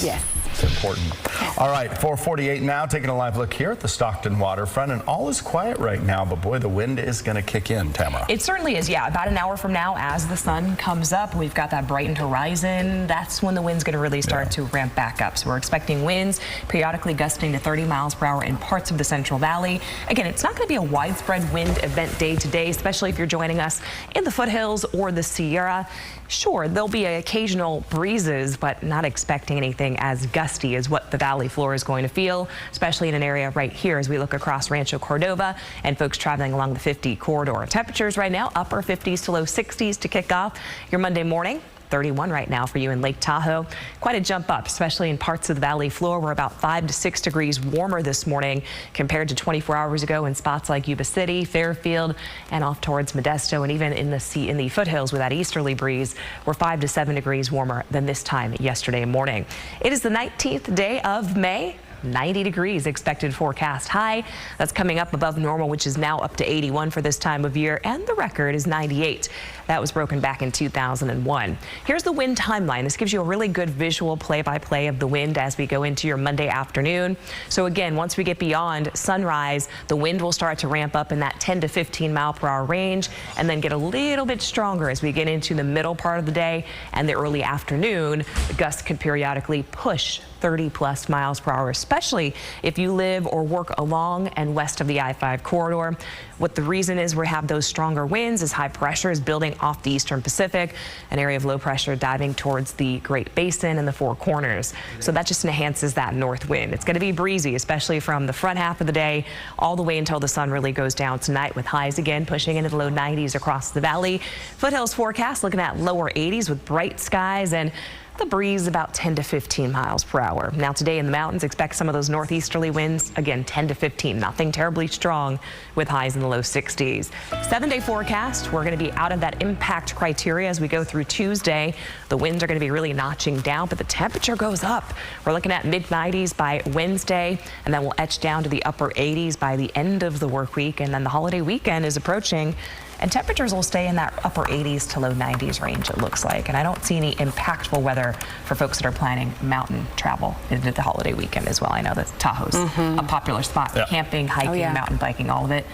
Yes. It's important. All right, 4:48 now, taking a live look here at the Stockton waterfront, and all is quiet right now, but boy, the wind is going to kick in, Tamara. It certainly is, yeah. About an hour from now, as the sun comes up, we've got that brightened horizon. That's when the wind's going to really start to ramp back up. So we're expecting winds periodically gusting to 30 miles per hour in parts of the Central Valley. Again, it's not going to be a widespread wind event day to day, especially if you're joining us in the foothills or the Sierra. Sure, there'll be occasional breezes, but not expecting anything as gusty as what the valley floor is going to feel, especially in an area right here as we look across Rancho Cordova and folks traveling along the 50 corridor. Temperatures right now, upper 50s to low 60s to kick off your Monday morning. 31 right now for you in Lake Tahoe. Quite a jump up, especially in parts of the valley floor. We're about 5 to 6 degrees warmer this morning compared to 24 hours ago in spots like Yuba City, Fairfield, and off towards Modesto, and even in the foothills with that easterly breeze. We're 5 to 7 degrees warmer than this time yesterday morning. It is the 19th day of May. 90 degrees expected forecast high. That's coming up above normal, which is now up to 81 for this time of year, and the record is 98. That was broken back in 2001. Here's the wind timeline. This gives you a really good visual play-by-play of the wind as we go into your Monday afternoon. So again, once we get beyond sunrise, the wind will start to ramp up in that 10 to 15 mile per hour range and then get a little bit stronger as we get into the middle part of the day and the early afternoon. The gusts could periodically push 30+ miles per hour, especially if you live or work along and west of the I-5 corridor. What the reason is we have those stronger winds is high pressure is building off the eastern Pacific, an area of low pressure diving towards the Great Basin and the Four Corners. So that just enhances that north wind. It's going to be breezy, especially from the front half of the day all the way until the sun really goes down tonight, with highs again pushing into the low 90s across the valley. Foothills forecast looking at lower 80s with bright skies and the breeze about 10 to 15 miles per hour. Now today in the mountains, expect some of those northeasterly winds, again 10 to 15, nothing terribly strong, with highs in the low 60s. 7-day forecast, we're going to be out of that impact criteria as we go through Tuesday. The winds are going to be really notching down, but the temperature goes up. We're looking at mid-90s by Wednesday, and then we'll etch down to the upper 80s by the end of the work week, and then the holiday weekend is approaching. And temperatures will stay in that upper 80s to low 90s range, it looks like. And I don't see any impactful weather for folks that are planning mountain travel into the holiday weekend as well. I know that Tahoe's a popular spot. Camping, hiking, mountain biking, all of it.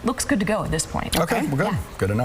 Looks good to go at this point. Okay, well, good. Good enough.